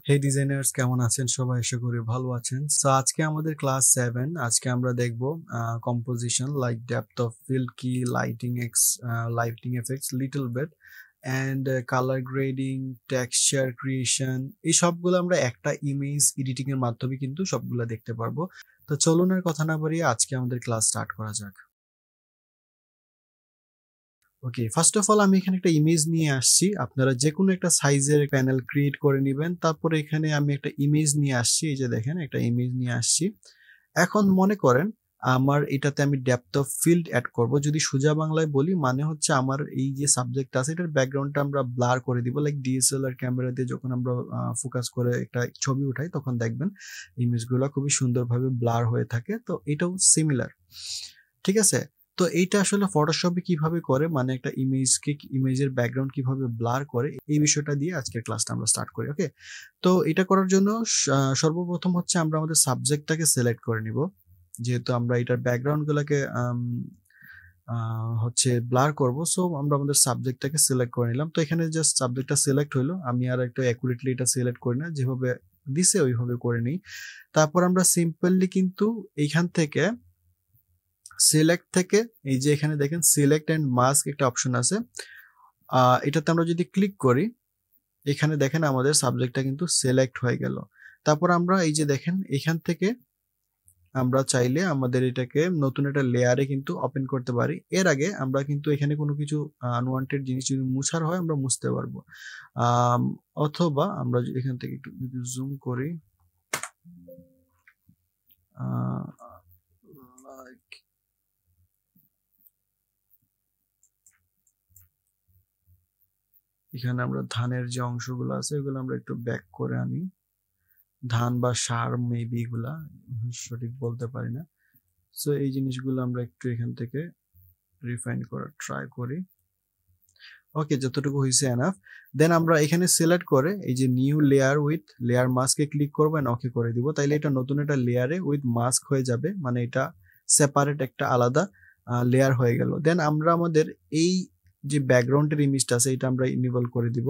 হে designers, কেমন আছেন সবাই? আশা করি ভালো আছেন। সো আজকে আমাদের ক্লাস 7। আজকে আমরা দেখব composition like depth of field কি, lighting effects little bit and colour grading, texture creation. এই সবগুলো আমরা একটা ইমেজ এডিটিং এর মাধ্যমে কিন্তু সবগুলো দেখতে পারবো। তো চলুন আর কথা না বাড়িয়ে আজকে আমাদের ক্লাস স্টার্ট করা যাক। ওকে, ফার্স্ট অফ অল আমি এখানে একটা ইমেজ নিয়ে আসছি। আপনারা যে কোনো একটা সাইজের প্যানেল ক্রিয়েট করে নেবেন। তারপরে এখানে আমি একটা ইমেজ নিয়ে আসছি। এই যে দেখেন, একটা ইমেজ নিয়ে আসছি। এখন মনে করেন আমার এটাতে আমি ডেপথ অফ ফিল্ড অ্যাড করব। যদি সোজা বাংলায় বলি মানে হচ্ছে আমার এই যে সাবজেক্ট আছে এটার ব্যাকগ্রাউন্ডটা আমরা ব্লার করে দিব। লাইক ডিএসএলআর ক্যামেরা দিয়ে যখন আমরা ফোকাস করে একটা ছবি উঠাই তখন দেখবেন ইমেজগুলো খুবই সুন্দরভাবে ব্লার হয়ে থাকে। তো এটাও সিমিলার, ঠিক আছে? তো এইটা আসলে ফটোশপে কিভাবে করে, মানে একটা ইমেজের ব্যাকগ্রাউন্ড কিভাবে ব্লার করে, এই বিষয়টা দিয়ে আজকের ক্লাসটা আমরা স্টার্ট করি। ওকে, তো এটা করার জন্য সর্বপ্রথম হচ্ছে আমরা আমাদের সাবজেক্টটাকে সিলেক্ট করে নিব। যেহেতু আমরা এটার ব্যাকগ্রাউন্ডগুলোকে হচ্ছে ব্লার করব, সো আমরা আমাদের সাবজেক্টটাকে সিলেক্ট করে নিলাম। তো এখানে জাস্ট সাবজেক্টটা সিলেক্ট হইলো। আমি আর একটু অ্যাকুরেটলি এটা সিলেক্ট করি না, যেভাবে দিছে ওইভাবে করে নিই। তারপর আমরা সিম্পলি কিন্তু এইখান থেকে সিলেক্ট থেকে এই যে এখানে দেখেন সিলেক্ট এন্ড মাস্ক একটা অপশন আছে। এটাতে আমরা যদি ক্লিক করি, এখানে দেখেন আমাদের সাবজেক্টটা কিন্তু সিলেক্ট হয়ে গেল। তারপর আমরা এই যে দেখেন এখান থেকে আমরা চাইলে আমাদের এটাকে নতুন একটা লেয়ারে কিন্তু ওপেন করতে পারি। এর আগে আমরা কিন্তু এখানে কোনো কিছু আনওয়ান্টেড জিনিস যদি মুছার হয় আমরা মুছতে পারবো। অথবা আমরা এখান থেকে একটু যদি জুম করি, এখানে আমরা ধানের যে অংশগুলো আছে এগুলো আমরা একটু ব্যাক করে আনি। ধান বা সার মেবি, এগুলা সঠিক বলতে পারি না। সো এই জিনিসগুলো আমরা একটু এখান থেকে রিফাইন করার ট্রাই করি। ওকে, যতটুকু হয়েছে এনাফ। দেন আমরা এখানে সিলেক্ট করে এই যে নিউ লেয়ার উইথ লেয়ার মাস্কে ক্লিক করবো এন্ড ওকে করে দিব। তাইলে এটা নতুন একটা লেয়ারে উইথ মাস্ক হয়ে যাবে, মানে এটা সেপারেট একটা আলাদা লেয়ার হয়ে গেল। দেন আমরা আমাদের এই যে ব্যাকগ্রাউন্ডের ইমেজটা আছে এটা আমরা ইনেবল করে দিব।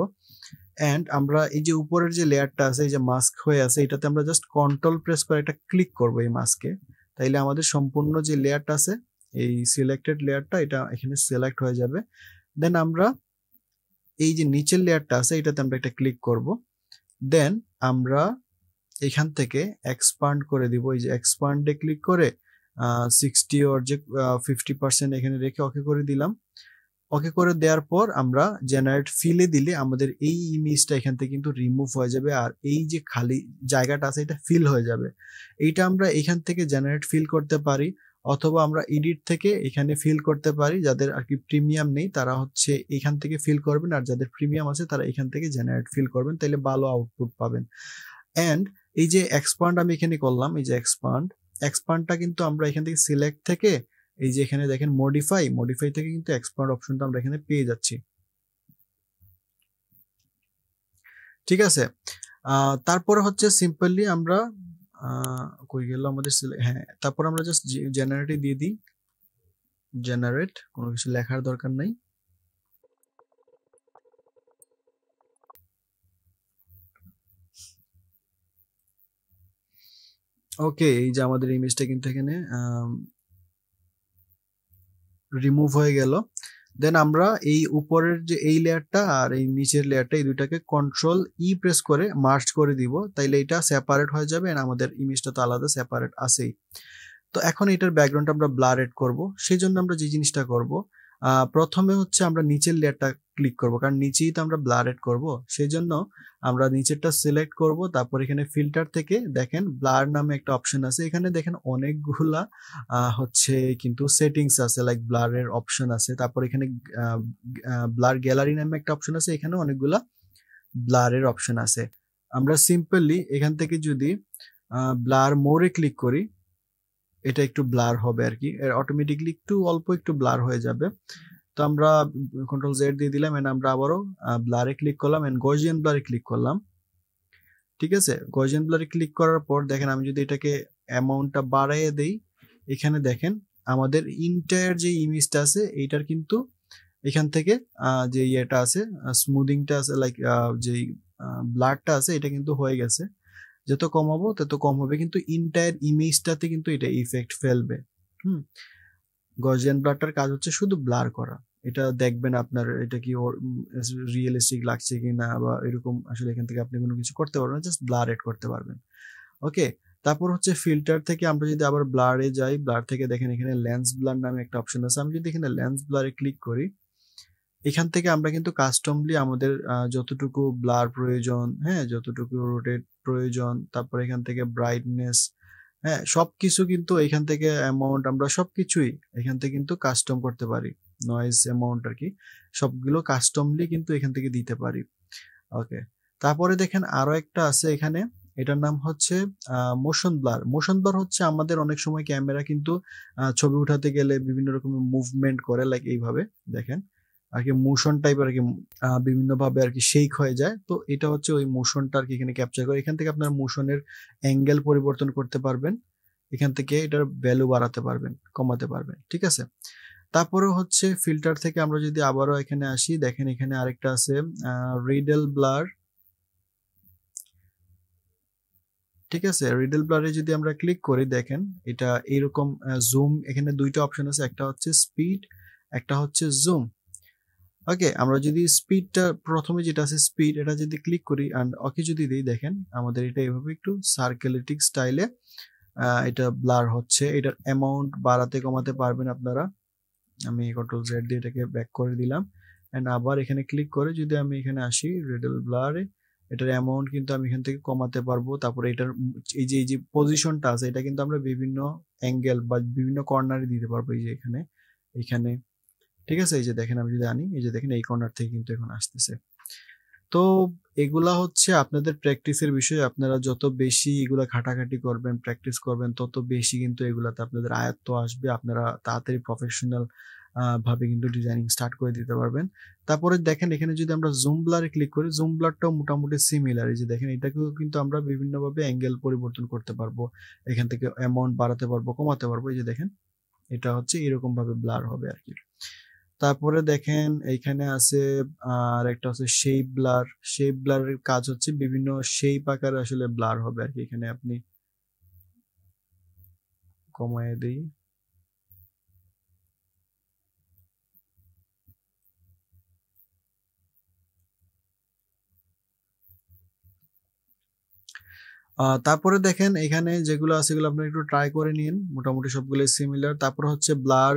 এন্ড আমরা এই যে উপরের যে লেয়ারটা আছে, এই যে মাস্ক হয়ে আছে, এটাতে আমরা জাস্ট কন্ট্রোল প্রেস করে একটা ক্লিক করব এই মাস্কে। তাইলে আমাদের সম্পূর্ণ যে লেয়ারটা আছে এই সিলেক্টেড লেয়ারটা এটা এখানে সিলেক্ট হয়ে যাবে। দেন আমরা এই যে নিচের লেয়ারটা আছে এটাতে আমরা একটা ক্লিক করব। দেন আমরা এখান থেকে এক্সপান্ড করে দিব। এই যে এক্সপান্ডে ক্লিক করে 60 ওর যে 50% এখানে রেখে ওকে করে দিলাম। ওকে করে দেওয়ার পর আমরা জেনারেট ফিলে দিলে আমাদের এই ইমেজটা এখান থেকে কিন্তু রিমুভ হয়ে যাবে, আর এই যে খালি জায়গাটা আছে এটা ফিল হয়ে যাবে। এইটা আমরা এখান থেকে জেনারেট ফিল করতে পারি, অথবা আমরা এডিট থেকে এখানে ফিল করতে পারি। যাদের আর কি প্রিমিয়াম নেই তারা হচ্ছে এখান থেকে ফিল করবেন, আর যাদের প্রিমিয়াম আছে তারা এখান থেকে জেনারেট ফিল করবেন, তাহলে ভালো আউটপুট পাবেন। এন্ড এই যে এক্সপান্ড আমি এখানে করলাম, এই যে এক্সপান্ডটা কিন্তু আমরা এখান থেকে সিলেক্ট থেকে এই যে এখানে দেখেন মডিফাই থেকে কিন্তু এক্সপান্ড অপশনটা আমরা এখানে পেয়ে যাচ্ছি, ঠিক আছে? তারপরে হচ্ছে সিম্পলি আমরা কই গেল আমাদের, হ্যাঁ, তারপর আমরা জাস্ট জেনারেটে দিয়ে দিই। জেনারেট, কোনো কিছু লেখার দরকার নাই। ওকে, এই যে আমাদের ইমেজটা কিন্তু এখানে রিমুভ হয়ে গেল। দেন আমরা এই উপরের যে এই লেয়ারটা আর এই নিচের লেয়ারটা এই দুটাকে কন্ট্রোল ই প্রেস করে মার্জ করে দিব, তাইলে এটা সেপারেট হয়ে যাবে। আর আমাদের ইমেজটা তো আলাদা সেপারেট আছেই। তো এখন এটার ব্যাকগ্রাউন্ডটা আমরা ব্লার এড করব। সেই জন্য আমরা যে জিনিসটা করব, প্রথমে হচ্ছে আমরা নিচের লেয়ারটা ক্লিক করব, কারণ নিচেই তো আমরা ব্লার এড করব। সেই জন্য আমরা নিচেরটা সিলেক্ট করব। তারপর এখানে ফিল্টার থেকে দেখেন ব্লার নামে একটা অপশন আছে। এখানে দেখেন অনেকগুলা হচ্ছে কিন্তু সেটিংস আছে, লাইক ব্লারের অপশন আছে। তারপর এখানে ব্লার গ্যালারি নামে একটা অপশন আছে, এখানে অনেকগুলা ব্লারের অপশন আছে। আমরা সিম্পলি এখান থেকে যদি ব্লার মোরে ক্লিক করি, এটা একটু ব্লার হবে আর কি, অটোমেটিকলি অল্প একটু ব্লার হয়ে যাবে। তো আমরা কন্ট্রোল জেড দিয়ে দিলাম এন্ড আমরা আবারও ব্লারে ক্লিক করলাম এন্ড গজিয়ান ব্লারে ক্লিক করলাম, ঠিক আছে? গজিয়ান ব্লারে ক্লিক করার পর দেখেন আমি যদি এটাকে অ্যামাউন্টটা বাড়াইয়ে দেই, এখানে দেখেন আমাদের ইন্টায়ার যে ইমেজটা আছে এইটার কিন্তু এখান থেকে যে ইয়েটা আছে, স্মুদিংটা আছে, লাইক যে ব্লারটা আছে এটা কিন্তু হয়ে গেছে, যত কমাবো তত কম হবে, কিন্তু ইন্টায়ার ইমেজটাতে কিন্তু এটা ইফেক্ট ফেলবে। গজিয়ান ব্লারটার কাজ হচ্ছে শুধু ব্লার করা, এটা দেখবেন আপনার এটা কি রিয়েলিস্টিক লাগছে কিনা বা এরকম, আসলে এখান থেকে আপনি কোনো কিছু করতে পারবেন না, জাস্ট ব্লার এড করতে পারবেন। ওকে, তারপর হচ্ছে ফিল্টার থেকে আমরা যদি আবার ব্লারে যাই, ব্লার থেকে দেখেন এখানে লেন্স ব্লার নামে একটা অপশন আছে, আমি যদি এখানে লেন্স ব্লারে ক্লিক করি, এখান থেকে আমরা কিন্তু কাস্টমলি আমাদের যতটুকু ব্লার প্রয়োজন, হ্যাঁ, যতটুকু রোটেট প্রয়োজন, তারপর এখান থেকে ব্রাইটনেস, হ্যাঁ, সবকিছু কিন্তু এখান থেকে অ্যামাউন্ট আমরা সবকিছুই এখান থেকে কিন্তু কাস্টম করতে পারি, নয়েজ অ্যামাউন্ট আর কি, সবগুলো কাস্টমলি কিন্তু এখান থেকে দিতে পারি। ওকে, তারপরে দেখেন আরো একটা আছে এখানে, এটার নাম হচ্ছে মোশন ব্লার। মোশন ব্লার হচ্ছে আমাদের অনেক সময় ক্যামেরা কিন্তু ছবি উঠাতে গেলে বিভিন্ন রকমের মুভমেন্ট করে, লাইক এইভাবে দেখেন আর কি, মোশন টাইপের আর কি, বিভিন্ন ভাবে আর কি শেক হয়ে যায়, তো এটা হচ্ছে ওই মোশনটা আর কি এখানে ক্যাপচার করে। এখান থেকে আপনার মোশনের অ্যাঙ্গেল পরিবর্তন করতে পারবেন, এখান থেকে এটার ভ্যালু বাড়াতে পারবেন, কমাতে পারবেন, ঠিক আছে। তারপরে হচ্ছে ফিল্টার থেকে আমরা যদি আবারও এখানে আসি, দেখেন এখানে আরেকটা আছে রিডেল ব্লার, ঠিক আছে। রিডেল ব্লারে যদি আমরা ক্লিক করি, দেখেন এটা এইরকম জুম, এখানে দুইটা অপশন আছে, একটা হচ্ছে স্পিড, একটা হচ্ছে জুম। ওকে, আমরা যদি স্পিডটা প্রথমে যেটা আছে স্পিড, এটা যদি ক্লিক করি অ্যান্ড ওকে যদি দিই, দেখেন আমাদের এটা এইভাবে একটু সার্কেলেটিক স্টাইলে এটা ব্লার হচ্ছে। এটার অ্যামাউন্ট বাড়াতে কমাতে পারবেন আপনারা, আমি কন্ট্রোল জেড দিয়ে এটাকে ব্যাক করে দিলাম অ্যান্ড আবার এখানে ক্লিক করে যদি আমি এখানে আসি রিডেল ব্লারে, এটার অ্যামাউন্ট কিন্তু আমি এখান থেকে কমাতে পারবো। তারপরে এটার এই যে পজিশনটা আছে এটা কিন্তু আমরা বিভিন্ন অ্যাঙ্গেল বা বিভিন্ন কর্নারে দিতে পারবো, এই যে এখানে, এখানে, ঠিক আছে। এই যে দেখেন আমি যদি আনি, এই যে দেখেন এই কর্নার থেকে কিন্তু এখন আসতেছে। তো এগুলা হচ্ছে আপনাদের প্র্যাকটিসের বিষয়, আপনারা যত বেশি এগুলা ঘাটাঘাটি করবেন, প্র্যাকটিস করবেন, তত বেশি কিন্তু এগুলাতে আপনাদের আয়ত্ত আসবে, আপনারা তাড়াতাড়ি প্রফেশনাল ভাবে কিন্তু ডিজাইনিং স্টার্ট করে দিতে পারবেন। তারপরে দেখেন এখানে যদি আমরা জুম ব্লারে ক্লিক করি, জুম ব্লারটাও মোটামুটি সিমিলার, এই যে দেখেন এটাকেও কিন্তু আমরা বিভিন্নভাবে অ্যাঙ্গেল পরিবর্তন করতে পারবো, এখান থেকে অ্যামাউন্ট বাড়াতে পারবো, কমাতে পারবো, এই যে দেখেন এটা হচ্ছে এরকম ভাবে ব্লার হবে আর কি। তারপরে দেখেন এইখানে আছে আর একটা হচ্ছে শেপ ব্লার। শেপ ব্লারের কাজ হচ্ছে বিভিন্ন শেপ আকারে আসলে ব্লার হবে আর কি, এখানে আপনি কমায় দিই, তারপরে দেখেন এখানে যেগুলো আছে এগুলো আপনারা একটু ট্রাই করে নিন, মোটামুটি সবগুলো সিমিলার। তারপর হচ্ছে ব্লার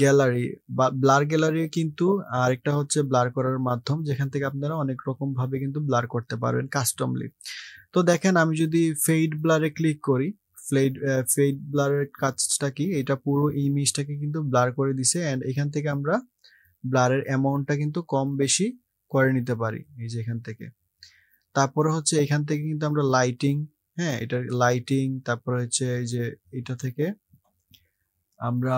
গ্যালারি, বা ব্লার গ্যালারি কিন্তু আরেকটা হচ্ছে ব্লার করার মাধ্যম, যেখান থেকে আপনারা অনেক রকম ভাবে কিন্তু ব্লার করতে পারবেন কাস্টমলি। তো দেখেন আমি যদি ফেড ব্লারে ক্লিক করি, ফেড ব্লারের কাজটা কি, এটা পুরো ইমেজটাকে কিন্তু ব্লার করে দিছে এন্ড এখান থেকে আমরা ব্লারের অ্যামাউন্টটা কিন্তু কম বেশি করে নিতে পারি, এই যে এখান থেকে। তারপরে হচ্ছে এখান থেকে কিন্তু আমরা লাইটিং, হ্যাঁ, এটা লাইটিং, তারপরে হচ্ছে এই যে এটা থেকে আমরা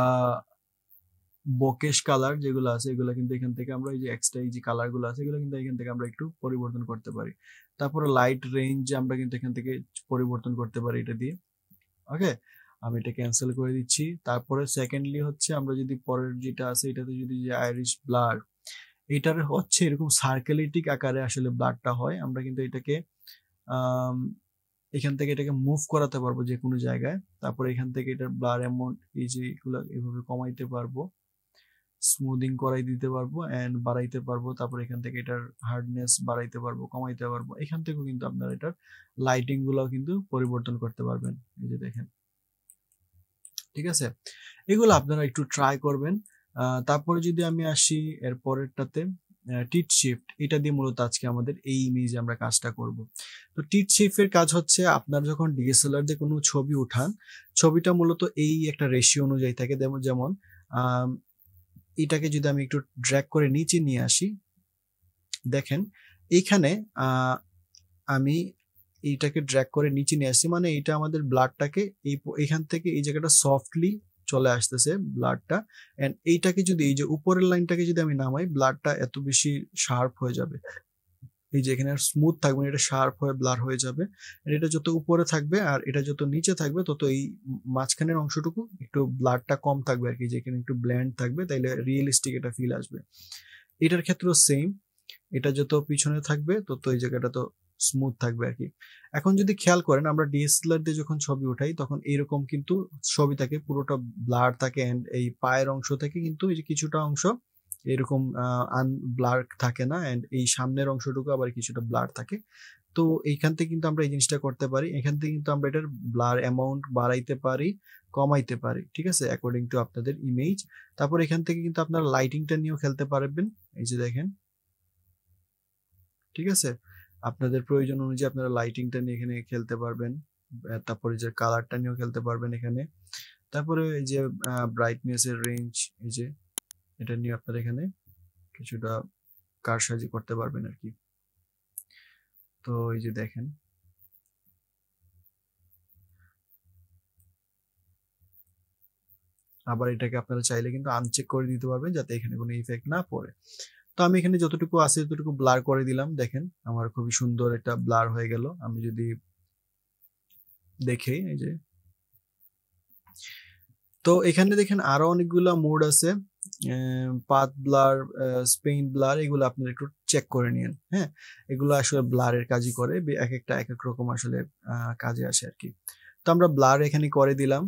বোকেশ কালার যেগুলো আছে এগুলো কিন্তু এখান থেকে আমরা এই যে এক্সট্রা এই যে কালার গুলো আছে এগুলো কিন্তু এখান থেকে আমরা একটু পরিবর্তন করতে পারি। তারপরে লাইট রেঞ্জ আমরা কিন্তু এখান থেকে পরিবর্তন করতে পারি এটা দিয়ে। ওকে, আমি এটা ক্যান্সেল করে দিচ্ছি। তারপরে সেকেন্ডলি হচ্ছে আমরা যদি পরের যেটা আছে এটাতে যদি যে আইরিশ ব্লার, এটার হচ্ছে এরকম সার্কেলেটিক আকারে আসলে ব্লারটা হয়, আমরা কিন্তু এটাকে এখান থেকে এটাকে মুভ করাতে পারবো যে কোনো জায়গায়। তারপরে এখান থেকে এটার ব্লার অ্যামাউন্ট এই যে এগুলো এভাবে কমাইতে পারবো, স্মুদিং করাই দিতে পারবো এন্ড বাড়াইতে পারবো। তারপর এখান থেকে এটার হার্ডনেস বাড়াইতে পারবো, কমাইতে পারবো। এখান থেকেও কিন্তু আপনারা এটার লাইটিং গুলো কিন্তু পরিবর্তন করতে পারবেন, এই যে দেখেন, ঠিক আছে। এগুলো আপনারা একটু ট্রাই করবেন। তারপরে যদি আমি আসি এর পরেরটাতে, টিট শিফট, এটা দিয়ে মূলত আজকে আমাদের এই ইমেজে আমরা কাজটা করব। তো টিট শিফটের কাজ হচ্ছে আপনার যখন ডিএসএলআর দিয়ে কোনো ছবি উঠান, ছবিটা মূলত এই একটা রেশিও অনুযায়ী থাকে, যেমন এটাকে যদি আমি একটু ড্র্যাগ করে নিচে নিয়ে আসি, দেখেন এইখানে আমি এইটাকে ড্র্যাগ করে নিচে নিয়ে আসছি, মানে এটা আমাদের ব্লাডটাকে এইখান থেকে এই জায়গাটা সফটলি চলে আসতেছে ব্লাডটা, এন্ড এইটাকে যদি এই যে উপরের লাইনটাকে যদি আমি নামাই, ব্লাডটা এত বেশি শার্প হয়ে যাবে, এই যে এখানে স্মুথ থাকবে না, এটা শার্প হয়ে ব্লার হয়ে যাবে। এটা যত উপরে থাকবে আর এটা যত নিচে থাকবে তত এই মাঝখানের অংশটুকু একটু ব্লাডটা কম থাকবে আর কি, যেখানে একটু ব্ল্যান্ড থাকবে, তাইলে রিয়েলিস্টিক এটা ফিল আসবে। এটার ক্ষেত্রেও সেম, এটা যত পিছনে থাকবে তত এই জায়গাটা তো স্মুথ থাকবে আর কি। এখন যদি খেয়াল করেন আমরা ডিএসএলআর দিয়ে যখন ছবি উঠাই তখন এরকম কিন্তু ছবি থাকে, পুরোটা ব্লার থাকে, এন্ড এই পায়ের অংশ থেকে কিন্তু এই যে কিছুটা অংশ এরকম ব্লার থাকে না, এন্ড এই সামনের অংশটুকু আবার কিছুটা ব্লার থাকে। তো এইখান থেকে কিন্তু আমরা এই জিনিসটা করতে পারি, এখান থেকে কিন্তু আমরা এটার ব্লার অ্যামাউন্ট বাড়াইতে পারি, কমাইতে পারি, ঠিক আছে, অ্যাকর্ডিং টু আপনাদের ইমেজ। তারপর এখান থেকে কিন্তু আপনারা লাইটিংটা নিয়েও খেলতে পারবেন, এই যে দেখেন, ঠিক আছে, আপনাদের প্রয়োজন অনুযায়ী আপনারা লাইটিংটা নিয়ে এখানে খেলতে পারবেন, তারপরে যে কালারটা নিয়েও খেলতে পারবেন এখানে, তারপরে এই যে ব্রাইটনেস এর রেঞ্জ, এই যে এটা নিয়ে আপনারা এখানে কিছুটা কারসাজি করতে পারবেন আর কি। তো এই যে দেখেন, আবার এটাকে আপনারা চাইলে কিন্তু আনচেক করে দিতে পারবেন যাতে এখানে কোনো ইফেক্ট না পড়ে। তো আমি এখানে যতটুকু আছে ততটুকু ব্লার করে দিলাম, দেখেন আমার খুবই সুন্দর একটা ব্লার হয়ে গেল। আমি যদি দেখে এই যে, তো এখানে দেখেন আরো অনেকগুলা মোড আছে, পাথ ব্লার, স্পেইন ব্লার, এগুলো আপনারা একটু চেক করে নিন। হ্যাঁ, এগুলো আসলে ব্লারের কাজই করে, এক একটা এক এক রকম আসলে কাজে আসে আর কি। তো আমরা ব্লার এখানে করে দিলাম।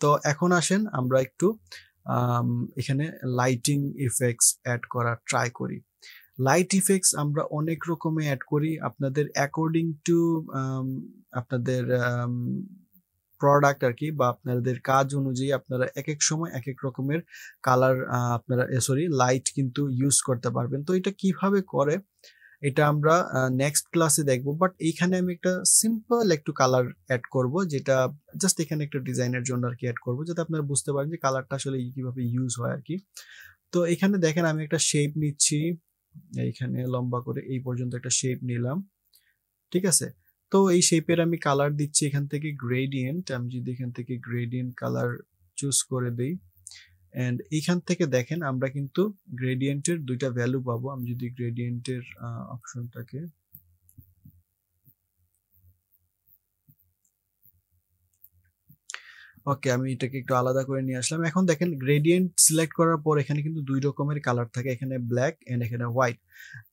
তো এখন আসেন আমরা একটু এখানে লাইটিং ইফেক্টস অ্যাড করার ট্রাই করি। লাইট ইফেক্টস আমরা অনেক রকমের অ্যাড করি, আপনাদের অ্যাকর্ডিং টু আপনাদের প্রোডাক্ট আর কি, বা আপনাদের কাজ অনুযায়ী আপনারা এক এক সময় এক এক রকমের কালার আপনারা লাইট কিন্তু ইউজ করতে পারবেন। তো এটা কিভাবে করে এটা আমরা নেক্সট ক্লাসে দেখবো, বাট এইখানে আমি একটা সিম্পল একটু কালার অ্যাড করব, যেটা জাস্ট এখানে একটা ডিজাইনের জন্য আর কি অ্যাড করবো, যাতে আপনারা বুঝতে পারেন যে কালারটা আসলে কিভাবে ইউজ হয় আর কি। তো এখানে দেখেন আমি একটা শেপ নিচ্ছি, এইখানে লম্বা করে এই পর্যন্ত একটা শেপ নিলাম, ঠিক আছে। তো এই শেপের আমি কালার দিচ্ছি এখান থেকে গ্রেডিয়েন্ট, আমি যদি এখান থেকে গ্রেডিয়েন্ট কালার চুজ করে দেই, এন্ড এইখান থেকে দেখেন আমরা কিন্তু গ্রেডিয়েন্টের দুইটা ভ্যালু পাবো। আমি যদি গ্রেডিয়েন্টের অপশনটাকে ওকে, আমি এটাকে একটু আলাদা করে নিয়ে আসলাম। এখন দেখেন গ্রেডিয়েন্ট সিলেক্ট করার পর এখানে কিন্তু দুই রকমের কালার থাকে, এখানে ব্ল্যাক এন্ড এখানে হোয়াইট।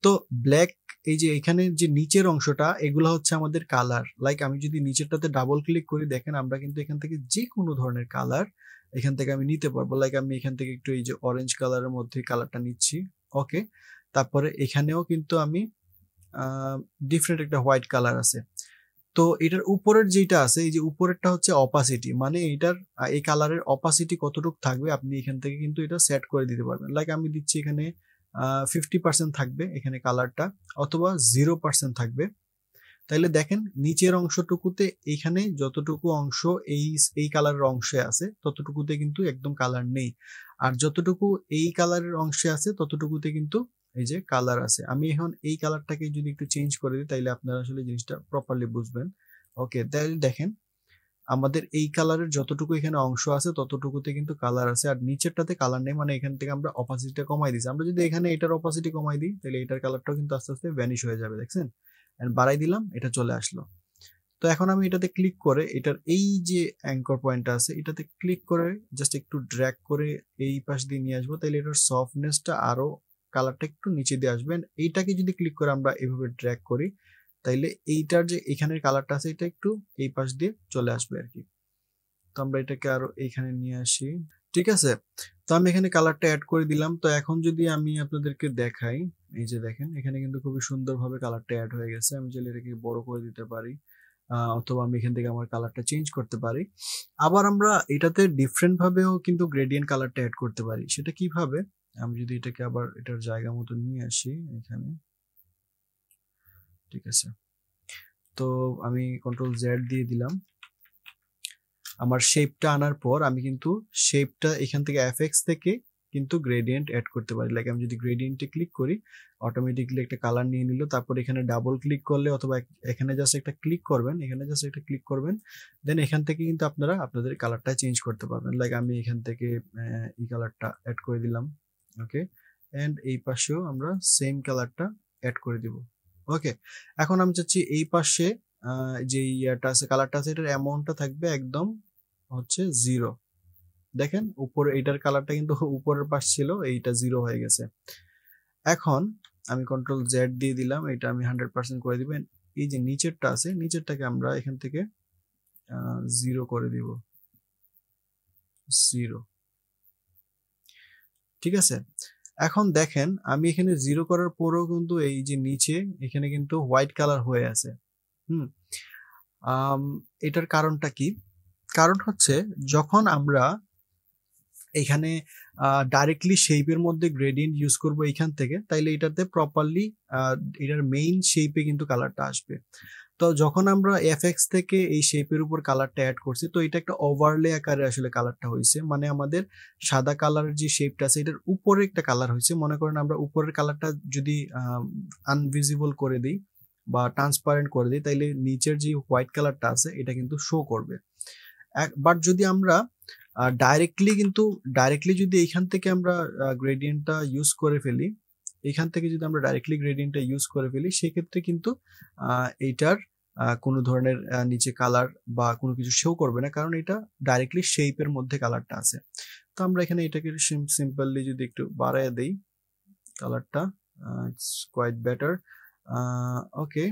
তো ব্ল্যাক, এই যে এখানে যে নিচের অংশটা এগুলো হচ্ছে আমাদের কালার। লাইক আমি যদি নিচেরটাতে ডাবল ক্লিক করি, দেখেন আমরা কিন্তু এখান থেকে যে কোনো ধরনের কালার এখান থেকে আমি নিতে পারবো। লাইক আমি এখান থেকে একটু এই যে অরেঞ্জ কালারের মধ্যে কালারটা নিচ্ছি, ওকে। তারপরে এখানেও কিন্তু আমি ডিফারেন্ট একটা হোয়াইট কালার আছে। তো এটার উপরের যেটা আছে, এই যে উপরেরটা হচ্ছে অপাসিটি, মানে এটার এই কালারের অপাসিটি কতটুকু থাকবে আপনি এখান থেকে কিন্তু এটা সেট করে দিতে পারবেন। লাইক আমি দিচ্ছি এখানে 50% থাকবে এখানে কালারটা, অথবা 0% থাকবে। তাইলে দেখেন নিচের অংশটুকুতে এইখানে যতটুকু অংশ এই কালারের অংশে আছে ততটুকুতে কিন্তু একদম কালার নেই, আর যতটুকু এই কালারের অংশে আছে ততটুকুতে কিন্তু এই যে কালার আছে। আমি এখন এই কালারটাকে যদি একটু চেঞ্জ করে দিই তাইলে আপনারা আসলে জিনিসটা প্রপারলি বুঝবেন। ওকে, তাহলে দেখেন আমাদের এই কালারের যতটুকু এখানে অংশ আছে ততটুকুতে কিন্তু কালার আছে, আর নিচেরটাতে কালার নেই, মানে এখান থেকে আমরা অপাসিটিটা কমাই দিয়েছি। আমরা যদি এখানে এটার অপাসিটি কমাই দিই তাহলে এটার কালারটাও কিন্তু আস্তে আস্তে ভ্যানিশ হয়ে যাবে, দেখছেন, এন্ড বাড়াই দিলাম, এটা চলে আসলো। তো এখন আমি এটাতে ক্লিক করে এটার এই যে অ্যাঙ্কর পয়েন্টটা আছে এটাতে ক্লিক করে জাস্ট একটু ড্র্যাগ করে এই পাশ দিয়ে নিয়ে আসবো, তাহলে এটার সফটনেসটা আরো, কালারটা একটু নিচে দিয়ে আসবেন। এইটাকে যদি ক্লিক করে আমরা এভাবে ড্র্যাগ করি তাইলে এইটার যে এখানের কালারটা আছে এটা একটু এই পাশ দিয়ে চলে আসবে আর কি। তো আমরা এটাকে আরো এইখানে নিয়ে আসি, ঠিক আছে। তো আমি এখানে কালারটা অ্যাড করে দিলাম। তো এখন যদি আমি আপনাদেরকে দেখাই, এই যে দেখেন এখানে কিন্তু খুবই সুন্দরভাবে কালারটা অ্যাড হয়ে গেছে। আমি চাইলে এটাকে বড় করে দিতে পারি, অথবা আমি এখান থেকে আমার কালারটা চেঞ্জ করতে পারি। আবার আমরা এটাতে ডিফারেন্ট ভাবেও কিন্তু গ্রেডিয়েন্ট কালারটা অ্যাড করতে পারি। সেটা কিভাবে, আমি যদি এটাকে আবার এটার জায়গা মতো নিয়ে আসি এখানে, ঠিক আছে। তো আমি কন্ট্রোল জেড দিয়ে দিলাম। আমার শেপটা আনার পর আমি কিন্তু শেপটা এখান থেকে এফএক্স থেকে কিন্তু গ্রেডিয়েন্ট অ্যাড করতে পারি। লাইক আমি যদি গ্রেডিয়েন্টে ক্লিক করি অটোমেটিকলি একটা কালার নিয়ে নিল, তারপর এখানে ডাবল ক্লিক করলে অথবা এখানে জাস্ট একটা ক্লিক করবেন, এখানে জাস্ট একটা ক্লিক করবেন, দেন এখান থেকে কিন্তু আপনারা আপনাদের কালারটা চেঞ্জ করতে পারবেন। লাইক আমি এখান থেকে এই কালারটা অ্যাড করে দিলাম, ওকে, এন্ড এই পাশেও আমরা সেম কালারটা অ্যাড করে দিব, ওকে। এখন আমি চাচ্ছি এই পাশে যে ইয়াটা আছে, কালারটা আছে, এটার অ্যামাউন্টটা থাকবে একদম হচ্ছে 0। দেখেন উপরে এটার কালারটা কিন্তু উপরের পাশ ছিল, এইটা 0 হয়ে গেছে। এখন আমি কন্ট্রোল জেড দিয়ে দিলাম, এটা আমি 100% করে দিবেন। এই যে নিচেরটা আছে, নিচেরটাকে আমরা এখান থেকে 0 করে দিব, 0। ঠিক আছে, এখন দেখেন আমি এখানে 0 করার পরেও কিন্তু এই যে নিচে এখানে কিন্তু হোয়াইট কালার হয়ে আছে। এটার কারণটা কি? কারণ হচ্ছে যখন আমরা এখানে ডাইরেক্টলি শেপের মধ্যে গ্রেডিয়েন্ট ইউজ করব এখান থেকে, তাইলে এটাতে প্রপারলি এটার মেইন শেপে কিন্তু কালারটা আসবে। তো যখন আমরা এফএক্স থেকে এই শেপের উপর কালারটা অ্যাড করছি, তো এটা একটা ওভারলে আকারে আসলে কালারটা হয়েছে, মানে আমাদের সাদা কালারের যে শেপটা আছে এটার উপরে একটা কালার হয়েছে। মনে করেন আমরা উপরের কালারটা যদি আনভিজিবল করে দিই বা ট্রান্সপারেন্ট করে দিই, তাইলে নিচের যে হোয়াইট কালারটা আছে এটা কিন্তু শো করবে। বাট যদি আমরা ডাইরেক্টলি যদি এইখান থেকে আমরা গ্রেডিয়েন্টটা ইউজ করে ফেলি, এখান থেকে যদি আমরা ডাইরেক্টলি গ্রেডিয়েন্টটা ইউজ করে ফেলি, সেক্ষেত্রে কিন্তু এইটার কোনো ধরনের নিচে কালার বা কোনো কিছু শো করবে না, কারণ এটা ডাইরেক্টলি শেপের মধ্যে কালারটা আছে। তো আমরা এখানে এটাকে সিম্পলি যদি একটু বাড়ায় দেই কালারটা, ইটস কোয়াইট বেটার। ওকে,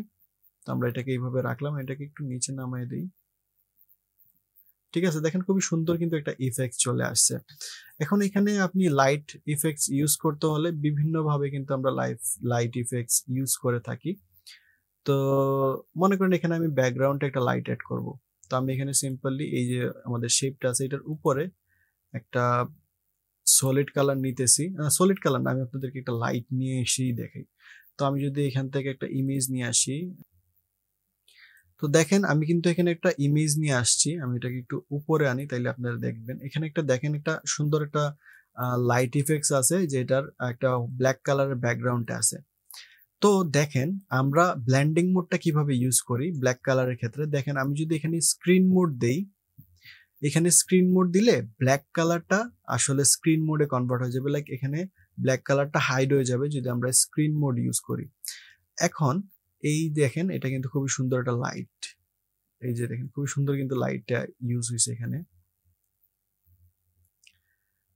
তো আমরা এটাকে এইভাবে রাখলাম, এটাকে একটু নিচে নামিয়ে দিই। ঠিক আছে, দেখেন খুবই সুন্দর কিন্তু একটা ইফেক্ট চলে আসছে। এখন এখানে আপনি লাইট ইফেক্টস ইউজ করতে হলে বিভিন্ন ভাবে কিন্তু আমরা লাইট ইফেক্টস ইউজ করে থাকি। তো মনে করেন এখানে আমি ব্যাকগ্রাউন্ডে একটা লাইট অ্যাড করব। তো আমি এখানে সিম্পলি এই যে আমাদের শেপটা আছে এটার উপরে একটা সলিড কালার নিতেছি, সলিড কালার না, আমি আপনাদেরকে একটা লাইট নিয়ে এসেই দেখাই। তো আমি যদি এখান থেকে একটা ইমেজ নিয়ে আসি, তো দেখেন আমি কিন্তু এখানে একটা ইমেজ নিয়ে আসছি, আমি এটাকে একটু উপরে আনি, তাইলে আপনারা দেখবেন এখানে একটা দেখেন একটা সুন্দর একটা লাইট ইফেক্টস আছে, যেটার একটা ব্ল্যাক কালারের ব্যাকগ্রাউন্ড আছে। তো দেখেন আমরা ব্লেন্ডিং মোডটা কিভাবে ইউজ করি ব্ল্যাক কালারের ক্ষেত্রে। দেখেন আমি যদি এখানে স্ক্রিন মোড দেই, এখানে স্ক্রিন মোড দিলে ব্ল্যাক কালারটা আসলে স্ক্রিন মোডে কনভার্ট হয়ে যাবে, লাইক এখানে ব্ল্যাক কালারটা হাইড হয়ে যাবে যদি আমরা স্ক্রিন মোড ইউজ করি। এখন এই দেখেন এটা কিন্তু খুবই সুন্দর একটা লাইট, এই যে দেখেন খুবই সুন্দর কিন্তু লাইটটা ইউজ হয়েছে এখানে।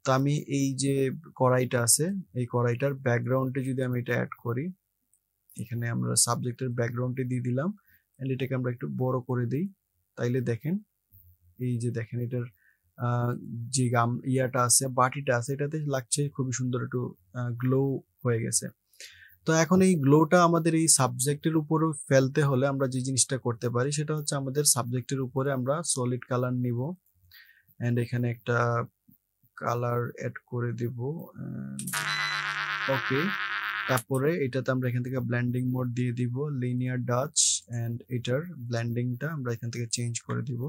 তো আমি এই যে কড়াইটা আছে, এই কড়াইটার ব্যাকগ্রাউন্ডে যদি আমি এটা অ্যাড করি, এখানে আমরা সাবজেক্টের ব্যাকগ্রাউন্ডে দিয়ে দিলাম, এন্ড এটাকে আমরা একটু বড় করে দিই, তাইলে দেখেন এই যে দেখেন এটার যে ইয়াটা আছে, বাটিটা আছে, এটাতে লাগছে খুবই সুন্দর একটু গ্লো হয়ে গেছে। তো এখন এই গ্লোটা আমাদের এই সাবজেক্টের উপরে ফেলতে হলে আমরা যে জিনিসটা করতে পারি সেটা হচ্ছে আমাদের সাবজেক্টের উপরে আমরা সলিড কালার নিব, এন্ড এখানে একটা কালার অ্যাড করে দিব। ওকে, তারপরে এটাতে আমরা এখান থেকে ব্লেন্ডিং মোড দিয়ে দিব, লিনিয়ার ডাচ, এন্ড এটার ব্লেন্ডিংটা আমরা এখান থেকে চেঞ্জ করে দিব।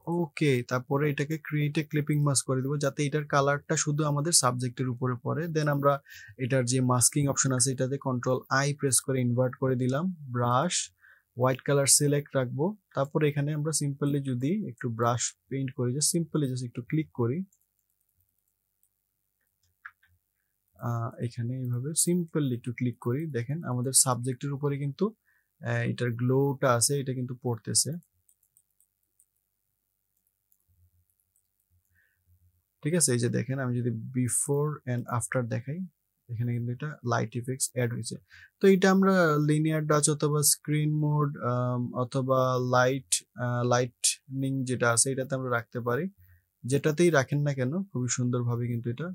ওকে, তারপরে এটাকে ক্রিয়েট এ ক্লিপিং মাস্ক করে দিব, যাতে এটার কালারটা শুধু আমাদের সাবজেক্টের উপরে পড়ে। দেন আমরা এটার যে মাস্কিং অপশন আছে এটাতে কন্ট্রোল আই প্রেস করে ইনভার্ট করে দিলাম, ব্রাশ হোয়াইট কালার সিলেক্ট রাখবো। তারপরে এখানে আমরা সিম্পলি যদি একটু ব্রাশ পেইন্ট করি, যে সিম্পলি জাস্ট একটু ক্লিক করি, এখানে এইভাবে সিম্পলি একটু ক্লিক করি, দেখেন আমাদের সাবজেক্টের উপরে কিন্তু এটার গ্লোটা আছে, এটা কিন্তু পড়তেছে। ঠিক আছে, এই যে দেখেন আমি যদি বিফোর এন্ড আফটার দেখাই, এখানে কিন্তু এটা লাইট ইফেক্টস অ্যাড হয়েছে। তো এটা আমরা লিনিয়ার ডাচ অথবা স্ক্রিন মোড অথবা লাইটনিং যেটা আছে এটাতে আমরা রাখতে পারি, যেটাতেই রাখেন না কেন খুবই সুন্দরভাবে কিন্তু এটা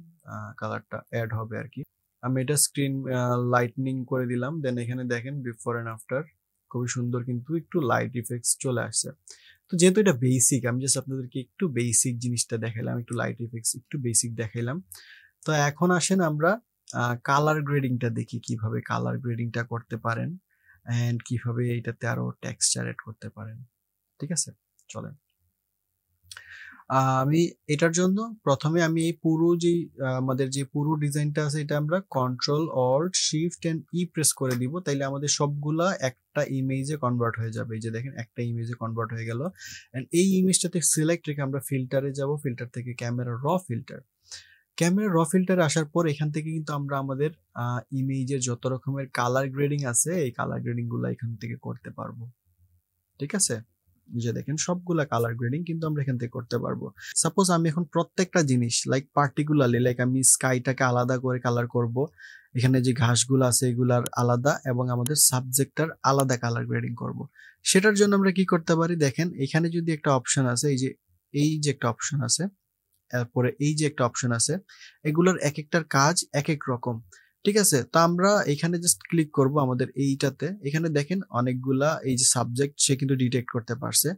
কালারটা অ্যাড হবে আর কি। আমি এটা স্ক্রিন লাইটনিং করে দিলাম, দেন এখানে দেখেন বিফোর এন্ড আফটার খুবই সুন্দর কিন্তু একটু লাইট ইফেক্টস চলে আসছে। তো যেহেতু এটা বেসিক, আমি জাস্ট আপনাদেরকে একটু বেসিক জিনিসটা দেখাইলাম, একটু লাইট ইফেক্টস একটু বেসিক দেখাইলাম। তো এখন আসেন আমরা কালার গ্রেডিংটা দেখি, কিভাবে কালার গ্রেডিংটা করতে পারেন এন্ড কিভাবে এটাতে আরো টেক্সচার এড করতে পারেন। ঠিক আছে, চলেন। আমি এটার জন্য প্রথমে আমি এই পুরো যে আমাদের যে পুরো ডিজাইনটা আছে এটা আমরা control alt shift and E press করে দিব, তাইলে আমাদের সবগুলা একটা ইমেজে কনভার্ট হয়ে যাবে। এই যে দেখেন একটা ইমেজে কনভার্ট হয়ে গেল, এন্ড এই ইমেজটাতে সিলেক্ট রেখে আমরা ফিল্টারে যাব, ফিল্টার থেকে ক্যামেরা র ফিল্টার, ক্যামেরা র ফিল্টারে আসার পর এখান থেকে কিন্তু আমরা আমাদের ইমেজের যত রকমের কালার গ্রেডিং আছে এই কালার গ্রেডিং গুলো এখান থেকে করতে পারবো। ঠিক আছে, যে দেখেন সবগুলা কালার গ্রেডিং কিন্তু আমরা এখান থেকে করতে পারবো। সাপোজ আমি এখন প্রত্যেকটা জিনিস লাইক পার্টিকুলারলি লাইক আমি স্কাইটাকে আলাদা করে কালার করব, এখানে যে ঘাসগুলো আছে এগুলার আলাদা এবং আমাদের সাবজেক্টটার আলাদা কালার গ্রেডিং করব। সেটার জন্য আমরা কি করতে পারি দেখেন, এখানে যদি একটা অপশন আছে, এই যে একটা অপশন আছে, এরপরে এই যে একটা অপশন আছে, এগুলোর এক একটার কাজ এক এক রকম। ঠিক আছে, তো আমরা এখানে জাস্ট ক্লিক করব আমাদের এইটাতে। এখানে দেখেন অনেকগুলা এই যে সাবজেক্ট সে কিন্তু ডিটেক্ট করতে পারছে।